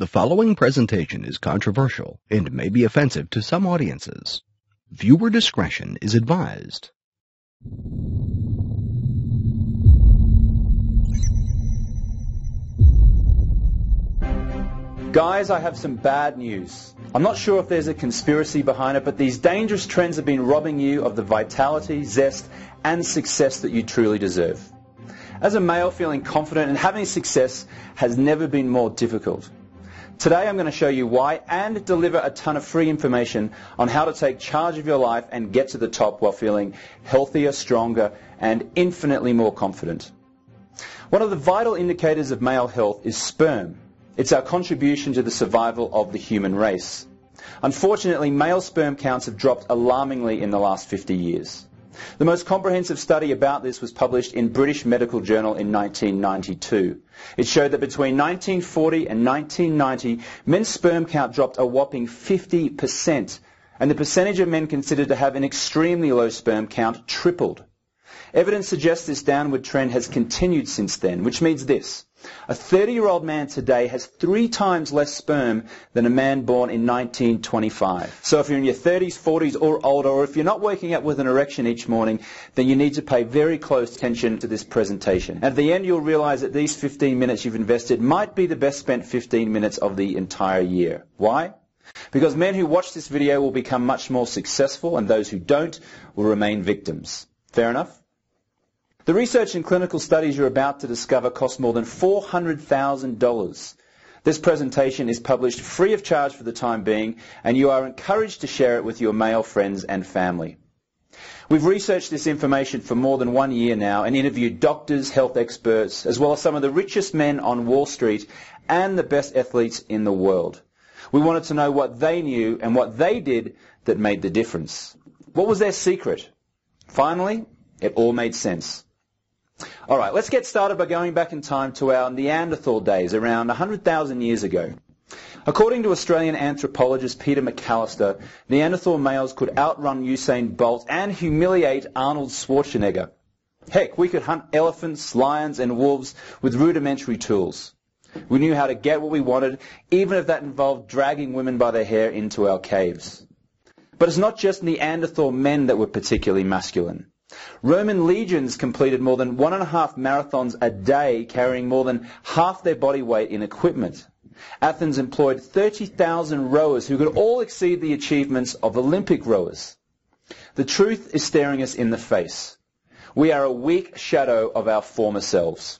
The following presentation is controversial and may be offensive to some audiences. Viewer discretion is advised. Guys, I have some bad news. I'm not sure if there's a conspiracy behind it, but these dangerous trends have been robbing you of the vitality, zest, and success that you truly deserve. As a male, feeling confident and having success has never been more difficult. Today I'm going to show you why and deliver a ton of free information on how to take charge of your life and get to the top while feeling healthier, stronger, and infinitely more confident. One of the vital indicators of male health is sperm. It's our contribution to the survival of the human race. Unfortunately, male sperm counts have dropped alarmingly in the last 50 years. The most comprehensive study about this was published in British Medical Journal in 1992. It showed that between 1940 and 1990, men's sperm count dropped a whopping 50%, and the percentage of men considered to have an extremely low sperm count tripled. Evidence suggests this downward trend has continued since then, which means this. A 30-year-old man today has 3 times less sperm than a man born in 1925. So if you're in your 30s, 40s or older, or if you're not waking up with an erection each morning, then you need to pay very close attention to this presentation. At the end, you'll realize that these 15 minutes you've invested might be the best spent 15 minutes of the entire year. Why? Because men who watch this video will become much more successful, and those who don't will remain victims. Fair enough? The research and clinical studies you're about to discover cost more than $400,000. This presentation is published free of charge for the time being, and you are encouraged to share it with your male friends and family. We've researched this information for more than 1 year now and interviewed doctors, health experts, as well as some of the richest men on Wall Street and the best athletes in the world. We wanted to know what they knew and what they did that made the difference. What was their secret? Finally, it all made sense. All right, let's get started by going back in time to our Neanderthal days, around 100,000 years ago. According to Australian anthropologist Peter McAllister, Neanderthal males could outrun Usain Bolt and humiliate Arnold Schwarzenegger. Heck, we could hunt elephants, lions, and wolves with rudimentary tools. We knew how to get what we wanted, even if that involved dragging women by their hair into our caves. But it's not just Neanderthal men that were particularly masculine. Roman legions completed more than 1.5 marathons a day, carrying more than half their body weight in equipment. Athens employed 30,000 rowers who could all exceed the achievements of Olympic rowers. The truth is staring us in the face. We are a weak shadow of our former selves.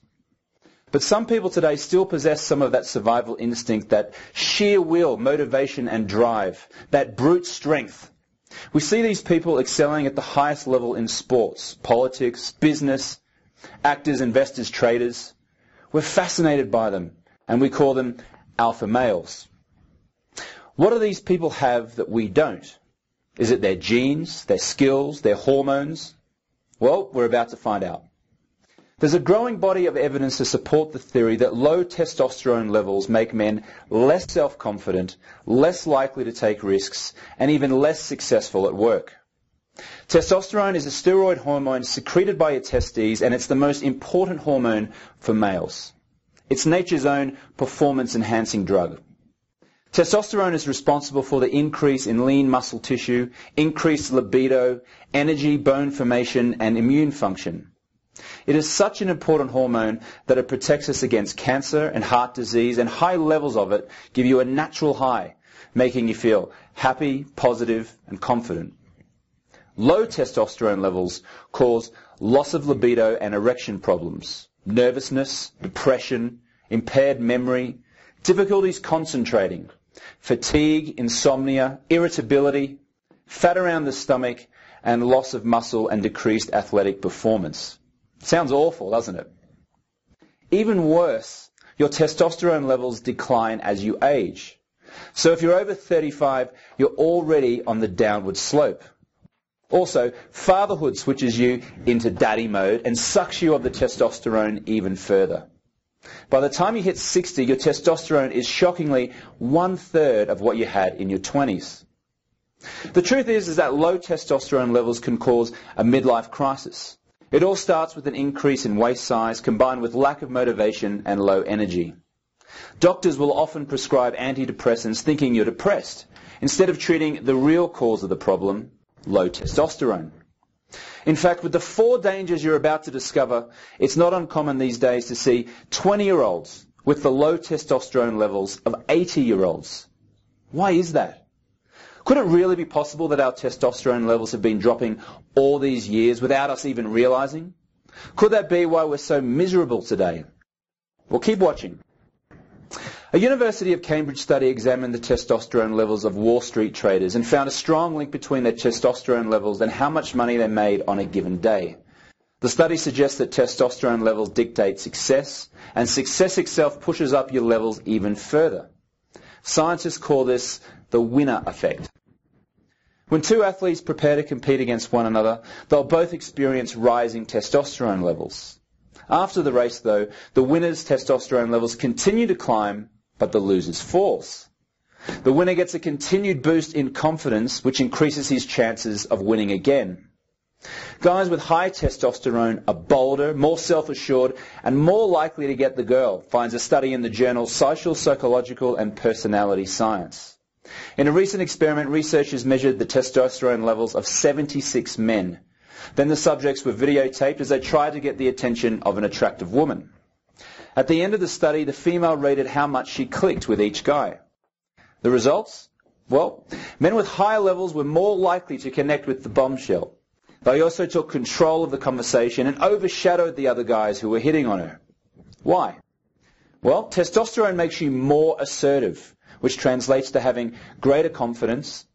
But some people today still possess some of that survival instinct, that sheer will, motivation and drive, that brute strength. We see these people excelling at the highest level in sports, politics, business, actors, investors, traders. We're fascinated by them, and we call them alpha males. What do these people have that we don't? Is it their genes, their skills, their hormones? Well, we're about to find out. There's a growing body of evidence to support the theory that low testosterone levels make men less self-confident, less likely to take risks, and even less successful at work. Testosterone is a steroid hormone secreted by your testes, and it's the most important hormone for males. It's nature's own performance-enhancing drug. Testosterone is responsible for the increase in lean muscle tissue, increased libido, energy, bone formation, and immune function. It is such an important hormone that it protects us against cancer and heart disease, and high levels of it give you a natural high, making you feel happy, positive, and confident. Low testosterone levels cause loss of libido and erection problems, nervousness, depression, impaired memory, difficulties concentrating, fatigue, insomnia, irritability, fat around the stomach, and loss of muscle and decreased athletic performance. Sounds awful, doesn't it? Even worse, your testosterone levels decline as you age. So if you're over 35, you're already on the downward slope. Also, fatherhood switches you into daddy mode and sucks you of the testosterone even further. By the time you hit 60, your testosterone is shockingly 1/3 of what you had in your 20s. The truth is that low testosterone levels can cause a midlife crisis. It all starts with an increase in waist size combined with lack of motivation and low energy. Doctors will often prescribe antidepressants thinking you're depressed, instead of treating the real cause of the problem, low testosterone. In fact, with the 4 dangers you're about to discover, it's not uncommon these days to see 20-year-olds with the low testosterone levels of 80-year-olds. Why is that? Could it really be possible that our testosterone levels have been dropping all these years without us even realizing? Could that be why we're so miserable today? Well, keep watching. A University of Cambridge study examined the testosterone levels of Wall Street traders and found a strong link between their testosterone levels and how much money they made on a given day. The study suggests that testosterone levels dictate success, and success itself pushes up your levels even further. Scientists call this the winner effect. When 2 athletes prepare to compete against one another, they'll both experience rising testosterone levels. After the race, though, the winner's testosterone levels continue to climb, but the loser's falls. The winner gets a continued boost in confidence, which increases his chances of winning again. Guys with high testosterone are bolder, more self-assured, and more likely to get the girl, finds a study in the journal Social, Psychological and Personality Science. In a recent experiment, researchers measured the testosterone levels of 76 men. Then the subjects were videotaped as they tried to get the attention of an attractive woman. At the end of the study, the female rated how much she clicked with each guy. The results? Well, men with higher levels were more likely to connect with the bombshell. They also took control of the conversation and overshadowed the other guys who were hitting on her. Why? Well, testosterone makes you more assertive, which translates to having greater confidence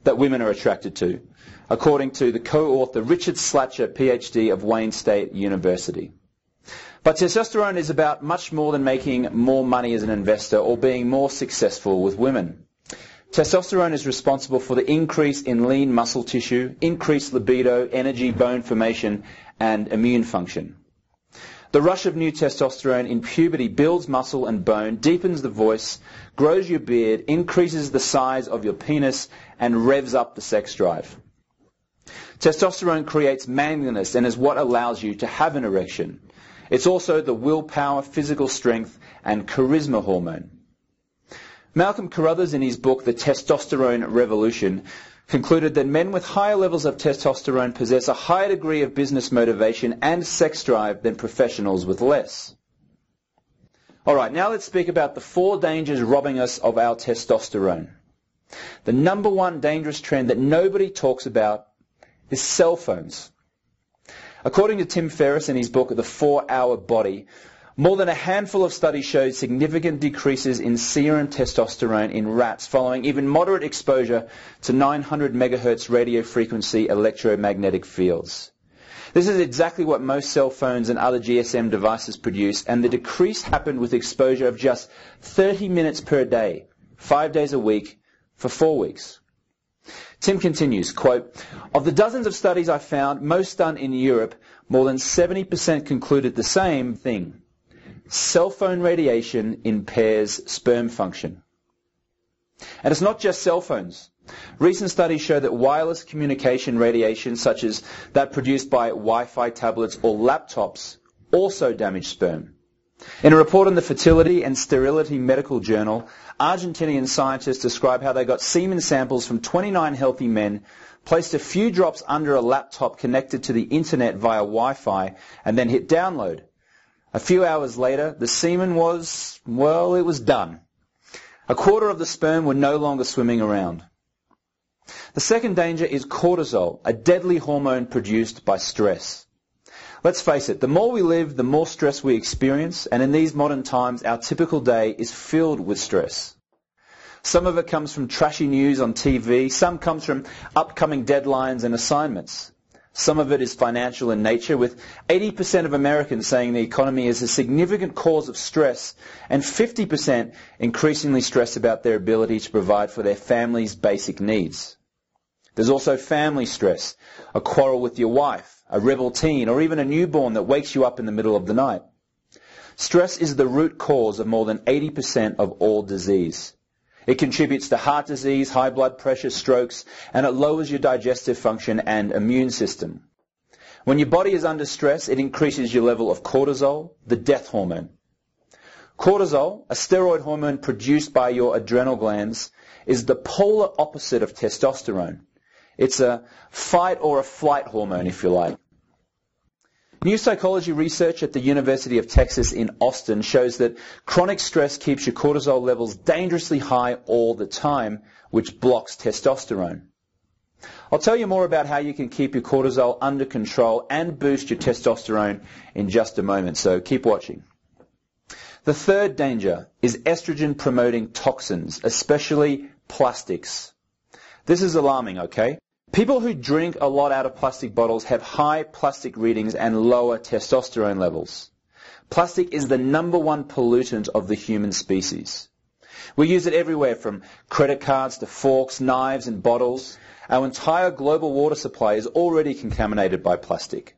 that women are attracted to, according to the co-author Richard Slatcher, PhD of Wayne State University. But testosterone is about much more than making more money as an investor or being more successful with women. Testosterone is responsible for the increase in lean muscle tissue, increased libido, energy, bone formation, and immune function. The rush of new testosterone in puberty builds muscle and bone, deepens the voice, grows your beard, increases the size of your penis, and revs up the sex drive. Testosterone creates manliness and is what allows you to have an erection. It's also the willpower, physical strength, and charisma hormone. Malcolm Carruthers, in his book The Testosterone Revolution, concluded that men with higher levels of testosterone possess a higher degree of business motivation and sex drive than professionals with less. All right, now let's speak about the 4 dangers robbing us of our testosterone. The number 1 dangerous trend that nobody talks about is cell phones. According to Tim Ferriss in his book The 4-Hour Body, more than a handful of studies showed significant decreases in serum testosterone in rats following even moderate exposure to 900 megahertz radio frequency electromagnetic fields. This is exactly what most cell phones and other GSM devices produce, and the decrease happened with exposure of just 30 minutes per day, 5 days a week, for 4 weeks. Tim continues, quote, "Of the dozens of studies I found, most done in Europe, more than 70% concluded the same thing. Cell phone radiation impairs sperm function." And it's not just cell phones. Recent studies show that wireless communication radiation, such as that produced by Wi-Fi tablets or laptops, also damage sperm. In a report in the Fertility and Sterility Medical Journal, Argentinian scientists describe how they got semen samples from 29 healthy men, placed a few drops under a laptop connected to the internet via Wi-Fi, and then hit download. A few hours later, the semen was done. A quarter of the sperm were no longer swimming around. The second danger is cortisol, a deadly hormone produced by stress. Let's face it, the more we live, the more stress we experience, and in these modern times, our typical day is filled with stress. Some of it comes from trashy news on TV, some comes from upcoming deadlines and assignments. Some of it is financial in nature, with 80% of Americans saying the economy is a significant cause of stress, and 50% increasingly stressed about their ability to provide for their family's basic needs. There's also family stress, a quarrel with your wife, a rebel teen, or even a newborn that wakes you up in the middle of the night. Stress is the root cause of more than 80% of all disease. It contributes to heart disease, high blood pressure, strokes, and it lowers your digestive function and immune system. When your body is under stress, it increases your level of cortisol, the death hormone. Cortisol, a steroid hormone produced by your adrenal glands, is the polar opposite of testosterone. It's a fight or a flight hormone, if you like. New psychology research at the University of Texas in Austin shows that chronic stress keeps your cortisol levels dangerously high all the time, which blocks testosterone. I'll tell you more about how you can keep your cortisol under control and boost your testosterone in just a moment, so keep watching. The third danger is estrogen-promoting toxins, especially plastics. This is alarming, okay? People who drink a lot out of plastic bottles have high plastic readings and lower testosterone levels. Plastic is the #1 pollutant of the human species. We use it everywhere, from credit cards to forks, knives and bottles. Our entire global water supply is already contaminated by plastic.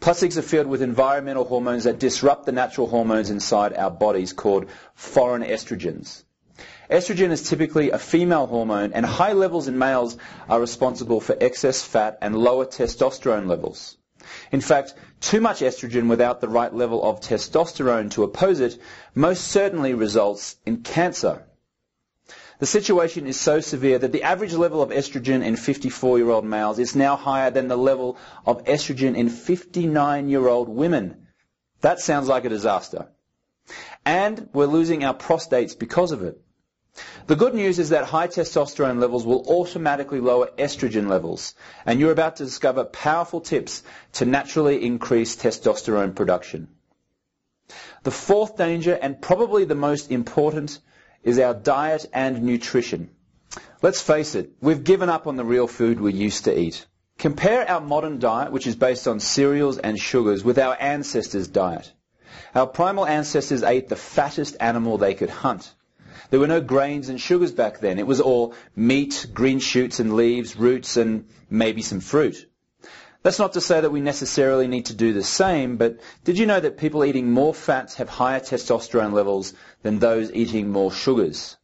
Plastics are filled with environmental hormones that disrupt the natural hormones inside our bodies, called foreign estrogens. Estrogen is typically a female hormone, and high levels in males are responsible for excess fat and lower testosterone levels. In fact, too much estrogen without the right level of testosterone to oppose it most certainly results in cancer. The situation is so severe that the average level of estrogen in 54-year-old males is now higher than the level of estrogen in 59-year-old women. That sounds like a disaster. And we're losing our prostates because of it. The good news is that high testosterone levels will automatically lower estrogen levels, and you're about to discover powerful tips to naturally increase testosterone production. The fourth danger, and probably the most important, is our diet and nutrition. Let's face it, we've given up on the real food we used to eat. Compare our modern diet, which is based on cereals and sugars, with our ancestors' diet. Our primal ancestors ate the fattest animal they could hunt. There were no grains and sugars back then. It was all meat, green shoots and leaves, roots, and maybe some fruit. That's not to say that we necessarily need to do the same, but did you know that people eating more fats have higher testosterone levels than those eating more sugars?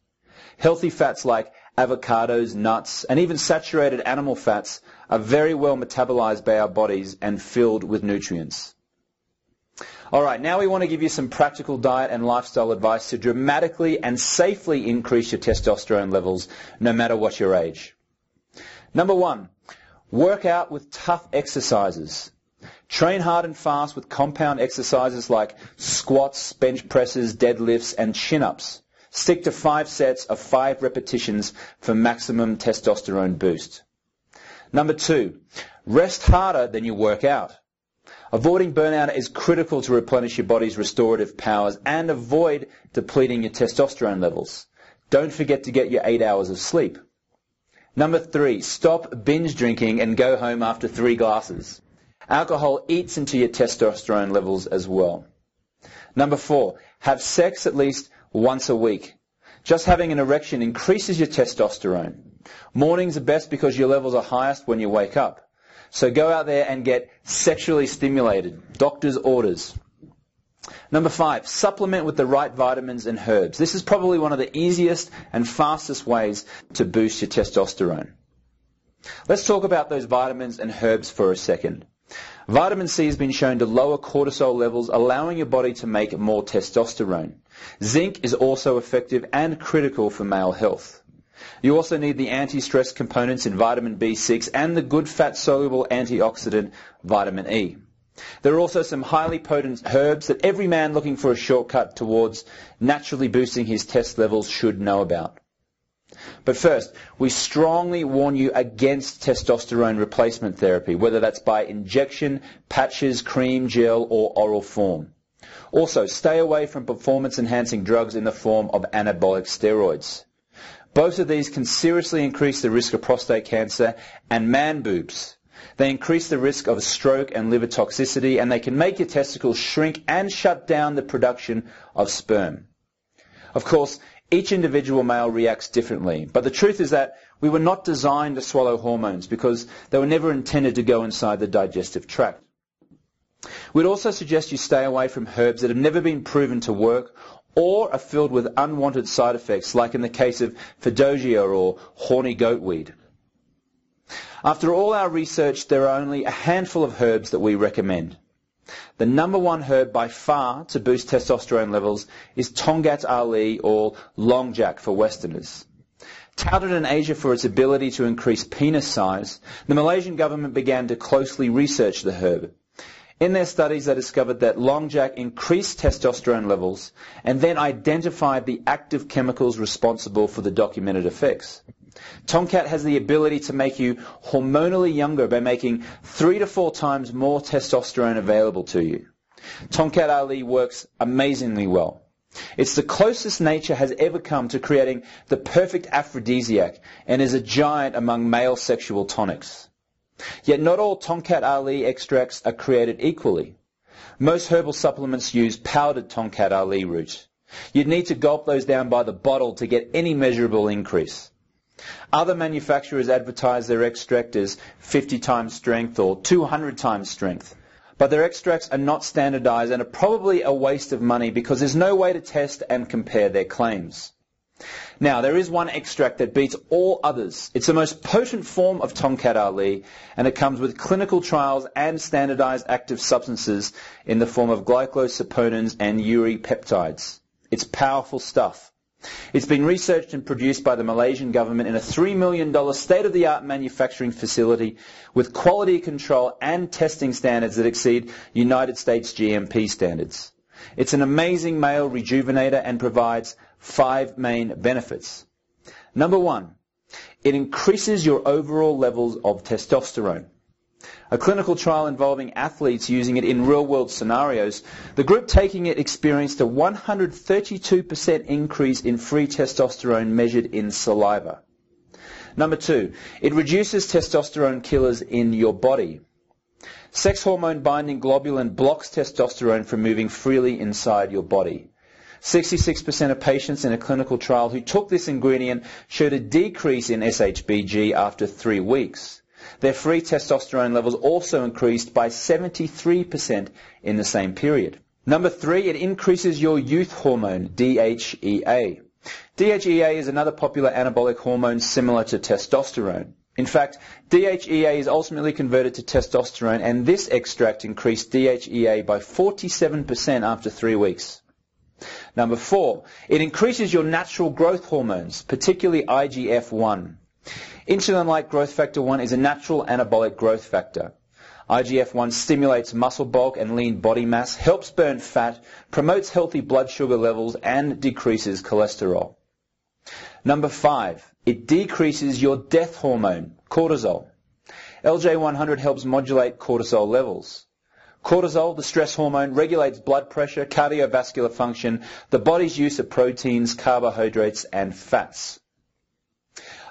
Healthy fats like avocados, nuts, and even saturated animal fats are very well metabolized by our bodies and filled with nutrients. All right, now we want to give you some practical diet and lifestyle advice to dramatically and safely increase your testosterone levels, no matter what your age. Number 1, work out with tough exercises. Train hard and fast with compound exercises like squats, bench presses, deadlifts, and chin-ups. Stick to 5 sets of 5 repetitions for maximum testosterone boost. Number 2, rest harder than you work out. Avoiding burnout is critical to replenish your body's restorative powers and avoid depleting your testosterone levels. Don't forget to get your 8 hours of sleep. Number 3, stop binge drinking and go home after 3 glasses. Alcohol eats into your testosterone levels as well. Number 4, have sex at least once a week. Just having an erection increases your testosterone. Mornings are best because your levels are highest when you wake up. So go out there and get sexually stimulated. Doctor's orders. Number 5, supplement with the right vitamins and herbs. This is probably one of the easiest and fastest ways to boost your testosterone. Let's talk about those vitamins and herbs for a second. Vitamin C has been shown to lower cortisol levels, allowing your body to make more testosterone. Zinc is also effective and critical for male health. You also need the anti-stress components in vitamin B6 and the good fat-soluble antioxidant vitamin E. There are also some highly potent herbs that every man looking for a shortcut towards naturally boosting his test levels should know about. But first, we strongly warn you against testosterone replacement therapy, whether that's by injection, patches, cream, gel, or oral form. Also, stay away from performance-enhancing drugs in the form of anabolic steroids. Both of these can seriously increase the risk of prostate cancer and man boobs. They increase the risk of a stroke and liver toxicity, and they can make your testicles shrink and shut down the production of sperm. Of course, each individual male reacts differently, but the truth is that we were not designed to swallow hormones because they were never intended to go inside the digestive tract. We'd also suggest you stay away from herbs that have never been proven to work or are filled with unwanted side effects, like in the case of Fedosia or horny goatweed. After all our research, there are only a handful of herbs that we recommend. The number one herb by far to boost testosterone levels is Tongkat Ali, or Long Jack for Westerners. Touted in Asia for its ability to increase penis size, the Malaysian government began to closely research the herb. In their studies, they discovered that Long Jack increased testosterone levels and then identified the active chemicals responsible for the documented effects. Tongkat has the ability to make you hormonally younger by making 3 to 4 times more testosterone available to you. Tongkat Ali works amazingly well. It's the closest nature has ever come to creating the perfect aphrodisiac and is a giant among male sexual tonics. Yet not all Tongkat Ali extracts are created equally. Most herbal supplements use powdered Tongkat Ali root. You'd need to gulp those down by the bottle to get any measurable increase. Other manufacturers advertise their extract as 50 times strength or 200 times strength. But their extracts are not standardized and are probably a waste of money because there's no way to test and compare their claims. Now, there is one extract that beats all others. It's the most potent form of Tongkat Ali, and it comes with clinical trials and standardized active substances in the form of glycosaponins and uripeptides. It's powerful stuff. It's been researched and produced by the Malaysian government in a $3 million state-of-the-art manufacturing facility with quality control and testing standards that exceed United States GMP standards. It's an amazing male rejuvenator and provides 5 main benefits. Number 1, it increases your overall levels of testosterone. A clinical trial involving athletes using it in real-world scenarios, the group taking it experienced a 132% increase in free testosterone measured in saliva. Number 2, it reduces testosterone killers in your body. Sex hormone binding globulin blocks testosterone from moving freely inside your body. 66% of patients in a clinical trial who took this ingredient showed a decrease in SHBG after 3 weeks. Their free testosterone levels also increased by 73% in the same period. Number 3, it increases your youth hormone, DHEA. DHEA is another popular anabolic hormone similar to testosterone. In fact, DHEA is ultimately converted to testosterone, and this extract increased DHEA by 47% after 3 weeks. Number 4, it increases your natural growth hormones, particularly IGF-1. Insulin-like growth factor 1 is a natural anabolic growth factor. IGF-1 stimulates muscle bulk and lean body mass, helps burn fat, promotes healthy blood sugar levels, and decreases cholesterol. Number 5, it decreases your death hormone, cortisol. LJ100 helps modulate cortisol levels. Cortisol, the stress hormone, regulates blood pressure, cardiovascular function, the body's use of proteins, carbohydrates, and fats.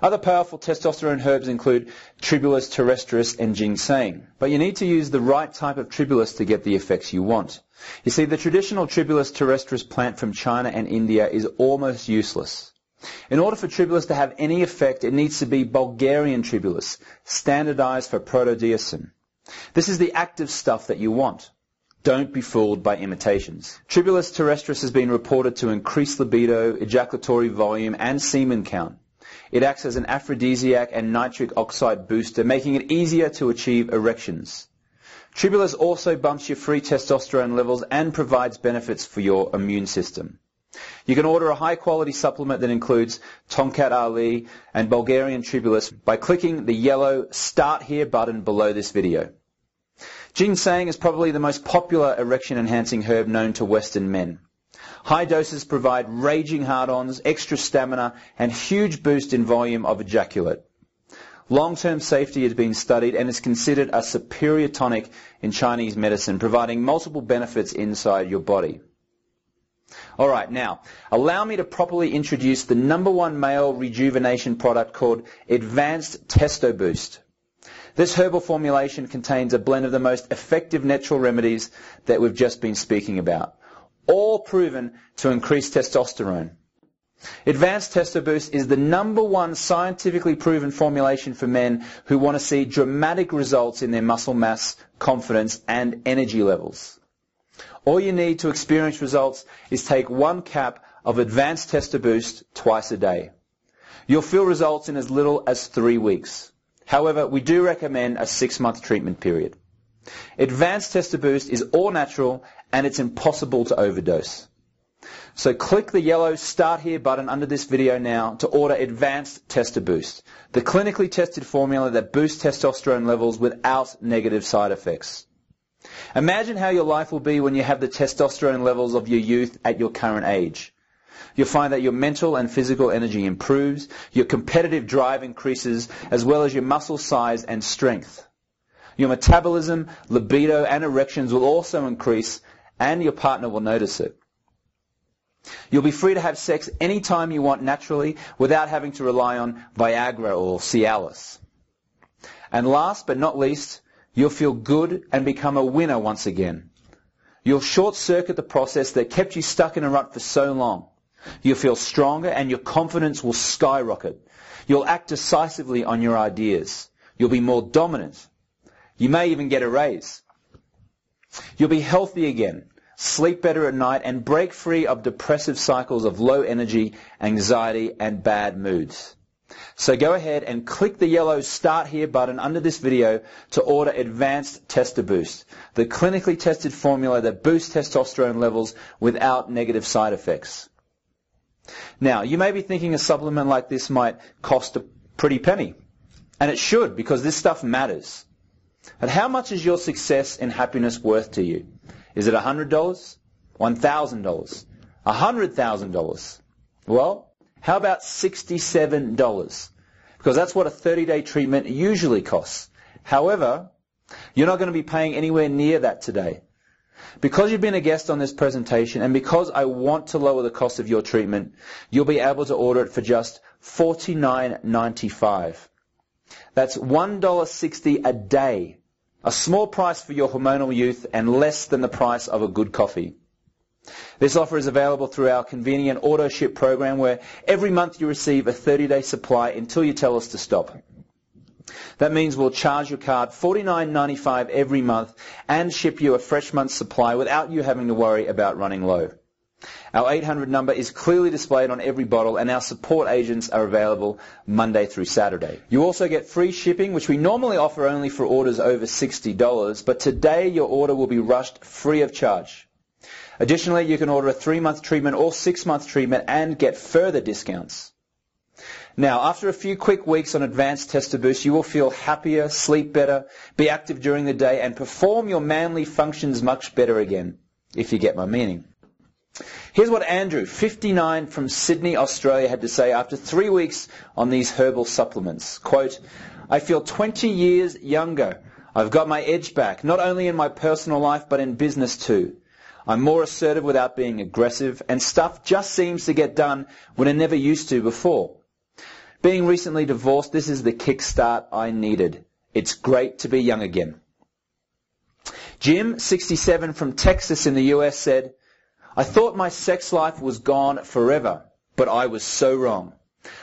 Other powerful testosterone herbs include Tribulus terrestris and ginseng, but you need to use the right type of Tribulus to get the effects you want. You see, the traditional Tribulus terrestris plant from China and India is almost useless. In order for Tribulus to have any effect, it needs to be Bulgarian Tribulus, standardized for protodiacin. This is the active stuff that you want. Don't be fooled by imitations. Tribulus terrestris has been reported to increase libido, ejaculatory volume, and semen count. It acts as an aphrodisiac and nitric oxide booster, making it easier to achieve erections. Tribulus also bumps your free testosterone levels and provides benefits for your immune system. You can order a high-quality supplement that includes Tongkat Ali and Bulgarian Tribulus by clicking the yellow Start Here button below this video. Ginseng is probably the most popular erection-enhancing herb known to Western men. High doses provide raging hard-ons, extra stamina, and huge boost in volume of ejaculate. Long-term safety has been studied and is considered a superior tonic in Chinese medicine, providing multiple benefits inside your body. All right, now, allow me to properly introduce the #1 male rejuvenation product called Advanced Testo Boost. This herbal formulation contains a blend of the most effective natural remedies that we've just been speaking about, all proven to increase testosterone. Advanced Testo Boost is the #1 scientifically proven formulation for men who want to see dramatic results in their muscle mass, confidence, and energy levels. All you need to experience results is take 1 cap of Advanced Testo Boost twice a day. You'll feel results in as little as 3 weeks. However, we do recommend a 6-month treatment period. Advanced Tester Boost is all natural and it's impossible to overdose. So click the yellow Start Here button under this video now to order Advanced Tester Boost, the clinically tested formula that boosts testosterone levels without negative side effects. Imagine how your life will be when you have the testosterone levels of your youth at your current age. You'll find that your mental and physical energy improves, your competitive drive increases, as well as your muscle size and strength. Your metabolism, libido, and erections will also increase, and your partner will notice it. You'll be free to have sex anytime you want naturally without having to rely on Viagra or Cialis. And last but not least, you'll feel good and become a winner once again. You'll short-circuit the process that kept you stuck in a rut for so long. You'll feel stronger and your confidence will skyrocket. You'll act decisively on your ideas. You'll be more dominant. You may even get a raise. You'll be healthy again, sleep better at night, and break free of depressive cycles of low energy, anxiety, and bad moods. So go ahead and click the yellow Start Here button under this video to order Advanced Tester Boost, the clinically tested formula that boosts testosterone levels without negative side effects. Now, you may be thinking a supplement like this might cost a pretty penny. And it should, because this stuff matters. But how much is your success and happiness worth to you? Is it $100? $1,000? $100,000? Well, how about $67? Because that's what a 30-day treatment usually costs. However, you're not going to be paying anywhere near that today. Because you've been a guest on this presentation and because I want to lower the cost of your treatment, you'll be able to order it for just $49.95. That's $1.60 a day, a small price for your hormonal youth and less than the price of a good coffee. This offer is available through our convenient auto ship program where every month you receive a 30-day supply until you tell us to stop. That means we'll charge your card $49.95 every month and ship you a fresh month's supply without you having to worry about running low. Our 800 number is clearly displayed on every bottle and our support agents are available Monday through Saturday. You also get free shipping, which we normally offer only for orders over $60, but today your order will be rushed free of charge. Additionally, you can order a 3-month treatment or 6-month treatment and get further discounts. Now, after a few quick weeks on Advanced Tester Boost, you will feel happier, sleep better, be active during the day, and perform your manly functions much better again, if you get my meaning. Here's what Andrew, 59, from Sydney, Australia, had to say after 3 weeks on these herbal supplements. Quote, "I feel 20 years younger. I've got my edge back, not only in my personal life, but in business too. I'm more assertive without being aggressive, and stuff just seems to get done when it never used to before. Being recently divorced, this is the kickstart I needed. It's great to be young again." Jim, 67, from Texas in the US, said, "I thought my sex life was gone forever, but I was so wrong.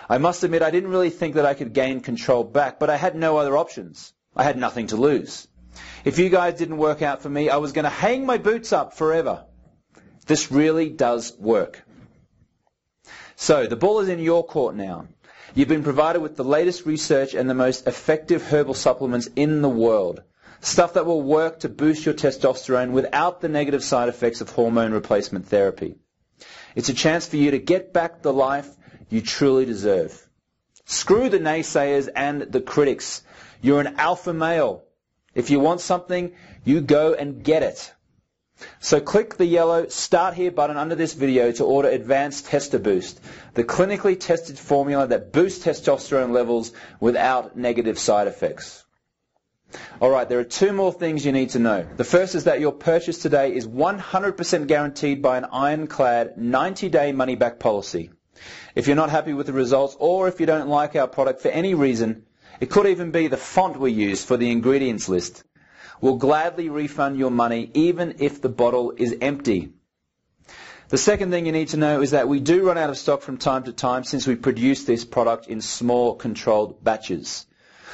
I must admit I didn't really think that I could gain control back, but I had no other options. I had nothing to lose. If you guys didn't work out for me, I was going to hang my boots up forever. This really does work." So the ball is in your court now. You've been provided with the latest research and the most effective herbal supplements in the world. Stuff that will work to boost your testosterone without the negative side effects of hormone replacement therapy. It's a chance for you to get back the life you truly deserve. Screw the naysayers and the critics. You're an alpha male. If you want something, you go and get it. So click the yellow Start Here button under this video to order Advanced Tester Boost, the clinically tested formula that boosts testosterone levels without negative side effects. Alright, there are 2 more things you need to know. The first is that your purchase today is 100% guaranteed by an ironclad 90-day money-back policy. If you're not happy with the results, or if you don't like our product for any reason, it could even be the font we use for the ingredients list, we'll gladly refund your money even if the bottle is empty. The second thing you need to know is that we do run out of stock from time to time since we produce this product in small, controlled batches.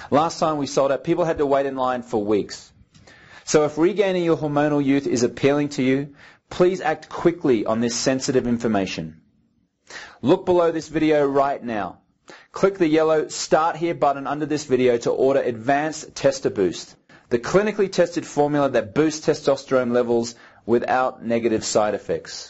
Last time we sold out, people had to wait in line for weeks. So if regaining your hormonal youth is appealing to you, please act quickly on this sensitive information. Look below this video right now. Click the yellow Start Here button under this video to order Advanced Tester Boost, the clinically tested formula that boosts testosterone levels without negative side effects.